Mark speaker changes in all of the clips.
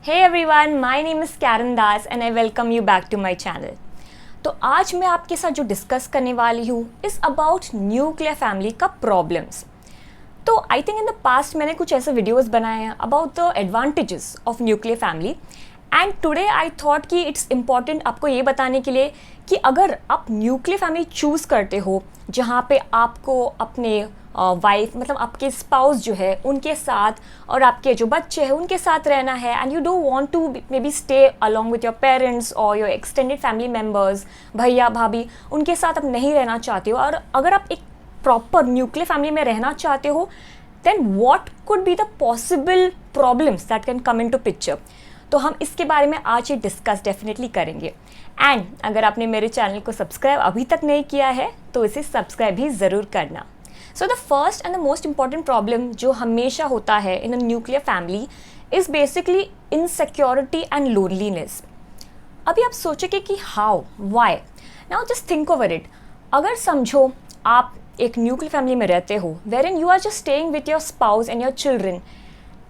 Speaker 1: Hey everyone, my name is Karen Das and I welcome you back to my channel. तो आज मैं आपके साथ जो डिस्कस करने वाली हूँ इज़ अबाउट न्यूक्लियर फैमिली का प्रॉब्लम्स. तो I think in the past मैंने कुछ ऐसे वीडियोस बनाए हैं about the advantages of nuclear family and today I thought कि इट्स इम्पॉर्टेंट आपको ये बताने के लिए कि अगर आप न्यूक्लियर फैमिली चूज़ करते हो जहाँ पे आपको अपने वाइफ मतलब आपके स्पाउस जो है उनके साथ और आपके जो बच्चे हैं उनके साथ रहना है and you don't want to may be stay along with your parents और योर एक्सटेंडेड फैमिली मेम्बर्स, भैया भाभी, उनके साथ आप नहीं रहना चाहते हो और अगर आप एक प्रॉपर न्यूक्लियर फैमिली में रहना चाहते हो then what could be the possible problems that can come into picture. तो हम इसके बारे में आज ये डिस्कस डेफिनेटली करेंगे. एंड अगर आपने मेरे चैनल को सब्सक्राइब अभी तक नहीं किया है तो इसे सब्सक्राइब भी ज़रूर करना. So the first and the most important problem जो हमेशा होता है in a nuclear family is basically insecurity and loneliness. अभी आप सोचेंगे कि how, why. Now just think over it. अगर समझो आप एक न्यूक्लियर फैमिली में रहते हो wherein you are just staying with your spouse and your children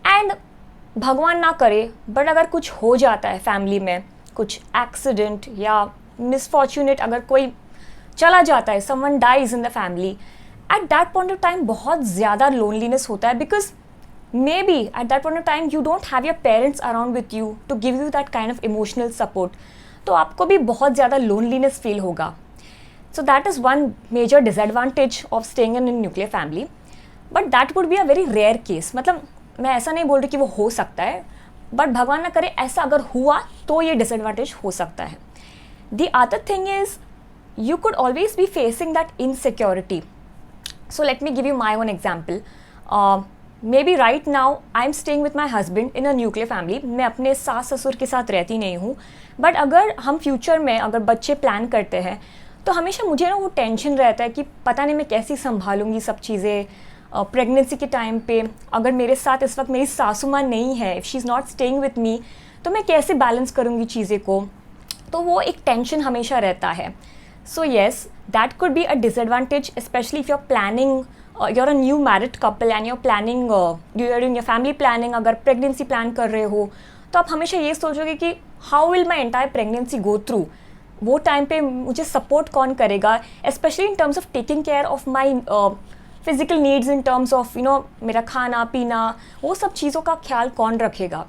Speaker 1: and भगवान ना करे बट अगर कुछ हो जाता है फैमिली में, कुछ एक्सीडेंट या मिसफॉर्चुनेट अगर कोई चला जाता है, someone dies in the family, at that point of time बहुत ज़्यादा लोनलीनेस होता है because may be at that point of time you don't have your parents around with you to give you that kind of emotional support. तो आपको भी बहुत ज़्यादा loneliness feel होगा. So that is one major disadvantage of staying in nuclear family but that would be a very rare case. मतलब मैं ऐसा नहीं बोल रही कि वो हो सकता है बट भगवान ना करे ऐसा अगर हुआ तो ये डिसएडवांटेज हो सकता है. The other thing is you could always be facing that insecurity. So let me give you my own example. Maybe right now I'm staying with my husband in a nuclear family. मैं अपने सास ससुर के साथ रहती नहीं हूँ but अगर हम फ्यूचर में अगर बच्चे प्लान करते हैं तो हमेशा मुझे ना वो टेंशन रहता है कि पता नहीं मैं कैसे संभालूंगी सब चीज़ें. प्रेगनेंसी के टाइम पे अगर मेरे साथ इस वक्त मेरी सासू माँ नहीं है, if she is not staying with me, तो मैं कैसे बैलेंस करूँगी चीज़ें को. तो वो एक टेंशन हमेशा रहता है. So yes, that could be a disadvantage, especially if you're planning, you're a new married couple and you're planning, you're doing your family planning. अगर pregnancy plan कर रहे हो तो आप हमेशा ये सोचोगे कि how will my entire pregnancy go through. वो टाइम पे मुझे सपोर्ट कौन करेगा, specially in terms of taking care of my physical needs, in terms of मेरा खाना पीना, वो सब चीज़ों का ख्याल कौन रखेगा.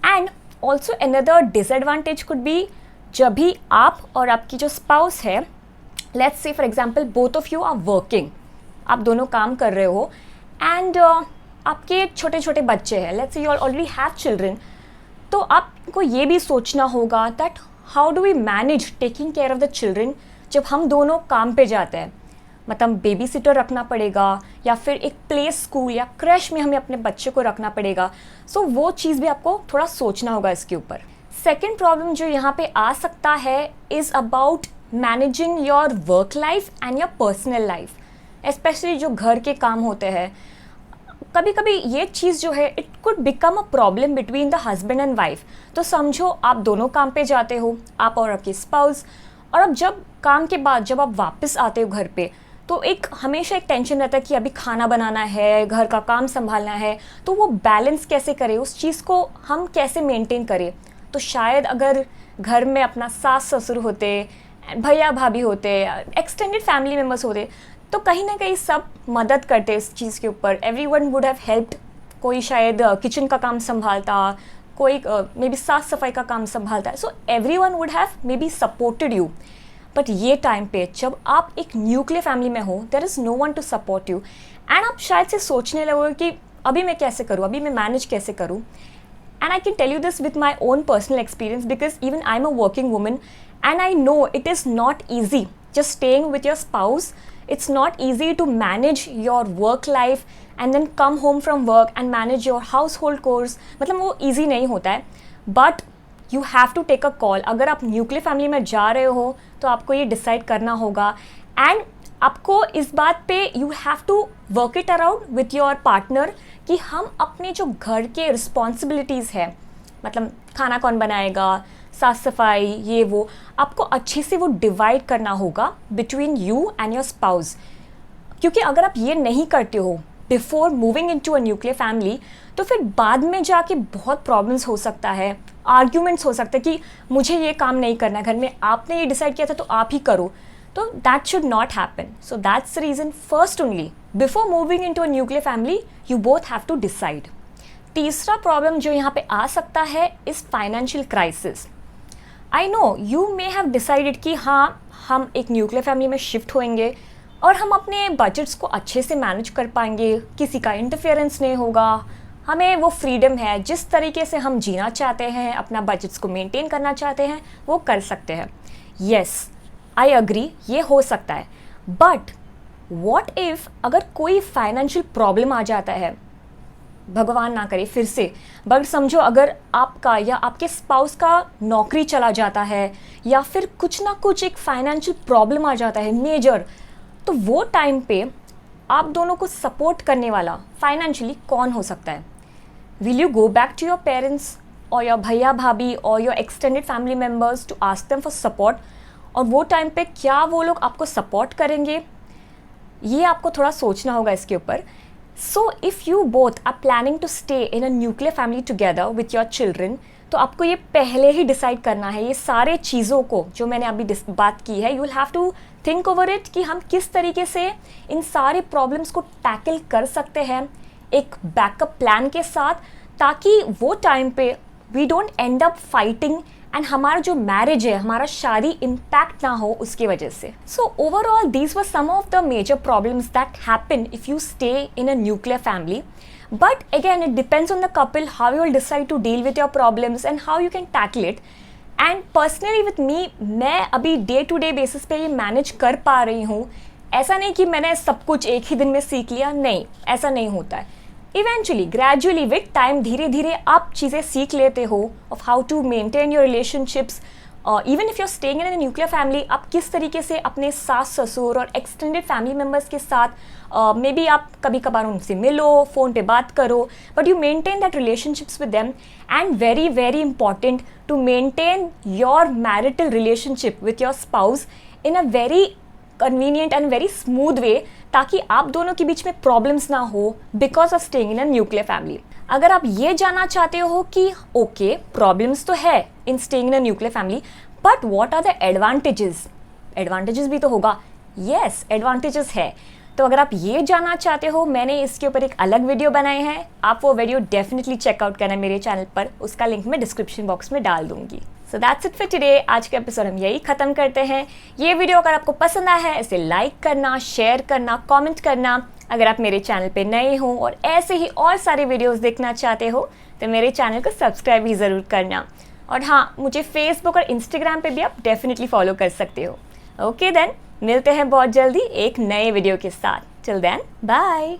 Speaker 1: And also another disadvantage could be जब भी आप और आपकी जो स्पाउस है, let's say for example both of you are working, आप दोनों काम कर रहे हो एंड आपके छोटे छोटे बच्चे हैं, let's say you already have children, तो आपको ये भी सोचना होगा that how do we manage taking care of the children जब हम दोनों काम पे जाते हैं. मतलब बेबी सिटर रखना पड़ेगा या फिर एक प्ले स्कूल या क्रैश में हमें अपने बच्चे को रखना पड़ेगा. सो वो चीज़ भी आपको थोड़ा सोचना होगा इसके ऊपर. सेकेंड प्रॉब्लम जो यहाँ पे आ सकता है is about managing your work life and your personal life. Specially जो घर के काम होते हैं, कभी कभी ये चीज़ जो है it could become a problem between the husband and wife. तो समझो आप दोनों काम पे जाते हो, आप और आपकी स्पाउस, और अब जब काम के बाद जब आप वापस आते हो घर पे तो एक हमेशा एक टेंशन रहता है कि अभी खाना बनाना है, घर का काम संभालना है. तो वो बैलेंस कैसे करें, उस चीज़ को हम कैसे मेंटेन करें. तो शायद अगर घर में अपना सास ससुर होते, भैया भाभी होते, एक्सटेंडेड फैमिली मेम्बर्स होते, तो कहीं ना कहीं सब मदद करते इस चीज़ के ऊपर. Everyone would have helped. कोई शायद किचन का काम संभालता, कोई मे बी साफ सफाई का काम संभालता है. So everyone would have may be supported you. But ये टाइम पे जब आप एक न्यूक्लियर फैमिली में हो there is no one to support you and आप शायद से सोचने लगोगे कि अभी मैं कैसे करूँ, अभी मैं मैनेज कैसे करूँ. And I can tell you this with my own personal experience because even I'm a working woman and I know it is not easy just staying with your spouse. It's not easy to manage your work life and then come home from work and manage your household chores. मतलब वो easy नहीं होता है but you have to take a call. अगर आप nuclear family में जा रहे हो तो आपको ये डिसाइड करना होगा एंड आपको इस बात पे you have to work it around with your partner कि हम अपने जो घर के रिस्पॉन्सिबिलिटीज़ है, मतलब खाना कौन बनाएगा, साफ सफाई, ये वो, आपको अच्छे से वो डिवाइड करना होगा between you and your spouse. क्योंकि अगर आप ये नहीं करते हो before moving into a nuclear family तो फिर बाद में जाके बहुत प्रॉब्लम्स हो सकता है, आर्ग्यूमेंट्स हो सकते हैं कि मुझे ये काम नहीं करना, घर में आपने ये डिसाइड किया था तो आप ही करो। तो that should not happen. So that's the reason first only before moving into a nuclear family you both have to decide. तीसरा प्रॉब्लम जो यहाँ पे आ सकता है is financial crisis. I know you may have decided कि हाँ हम एक न्यूक्लियर फैमिली में शिफ्ट होएंगे और हम अपने बजट्स को अच्छे से मैनेज कर पाएंगे, किसी का इंटरफेरेंस नहीं होगा, हमें वो फ्रीडम है, जिस तरीके से हम जीना चाहते हैं, अपना बजट्स को मेंटेन करना चाहते हैं वो कर सकते हैं। येस आई अग्री, ये हो सकता है। बट वॉट इफ़ अगर कोई फाइनेंशियल प्रॉब्लम आ जाता है, भगवान ना करे फिर से, बट समझो अगर आपका या आपके स्पाउस का नौकरी चला जाता है या फिर कुछ ना कुछ एक फाइनेंशियल प्रॉब्लम आ जाता है मेजर, तो वो टाइम पे आप दोनों को सपोर्ट करने वाला फाइनेंशियली कौन हो सकता है? Will you go back to your parents और योर भैया भाभी और your extended family members to ask them for support? और वो टाइम पे क्या वो लोग आपको सपोर्ट करेंगे? ये आपको थोड़ा सोचना होगा इसके ऊपर। So if you both are planning to stay in a nuclear family together with your children, तो आपको ये पहले ही डिसाइड करना है, ये सारे चीज़ों को जो मैंने अभी बात की है, you will have to think over it कि हम किस तरीके से इन सारे प्रॉब्लम्स को टैकल कर सकते हैं एक बैकअप प्लान के साथ, ताकि वो टाइम पे we don't end up fighting and हमारा जो मैरिज है, हमारा शादी इम्पैक्ट ना हो उसकी वजह से। So overall these were some of the major problems that happen if you stay in a nuclear family. But again, it depends on the couple how you will decide to deal with your problems and how you can tackle it. And personally with me, मैं अभी day to day basis पे ये manage कर पा रही हूँ। ऐसा नहीं कि मैंने सब कुछ एक ही दिन में सीख लिया, नहीं, ऐसा नहीं होता है। इवेंचुअली ग्रेजुअली विथ टाइम धीरे धीरे आप चीज़ें सीख लेते हो of how to maintain your relationships. Even if you are staying in a nuclear family, आप किस तरीके से अपने सास ससुर और एक्सटेंडेड फैमिली मेम्बर्स के साथ मे बी आप कभी कभार उनसे मिलो, फ़ोन पे बात करो, but you maintain that relationships with them. And very very important to maintain your marital relationship with your spouse in a very convenient and very smooth way, ताकि आप दोनों के बीच में प्रॉब्लम्स ना हो because of staying in a nuclear family. अगर आप ये जानना चाहते हो कि ओके प्रॉब्लम्स तो है in staying in a nuclear family, but what are the advantages, advantages भी तो होगा। यस एडवांटेजेस है। तो अगर आप ये जानना चाहते हो, मैंने इसके ऊपर एक अलग वीडियो बनाए हैं, आप वो वीडियो डेफिनेटली चेकआउट करना मेरे चैनल पर, उसका लिंक मैं डिस्क्रिप्शन बॉक्स में डाल दूंगी। So that's it for today. आज का एपिसोड हम यही ख़त्म करते हैं। ये वीडियो अगर आपको पसंद आया है, इसे लाइक करना, शेयर करना, कमेंट करना। अगर आप मेरे चैनल पे नए हो और ऐसे ही और सारे वीडियोस देखना चाहते हो तो मेरे चैनल को सब्सक्राइब भी ज़रूर करना। और हाँ, मुझे फेसबुक और इंस्टाग्राम पे भी आप डेफिनेटली फॉलो कर सकते हो। ओके देन, मिलते हैं बहुत जल्दी एक नए वीडियो के साथ। Till then, bye.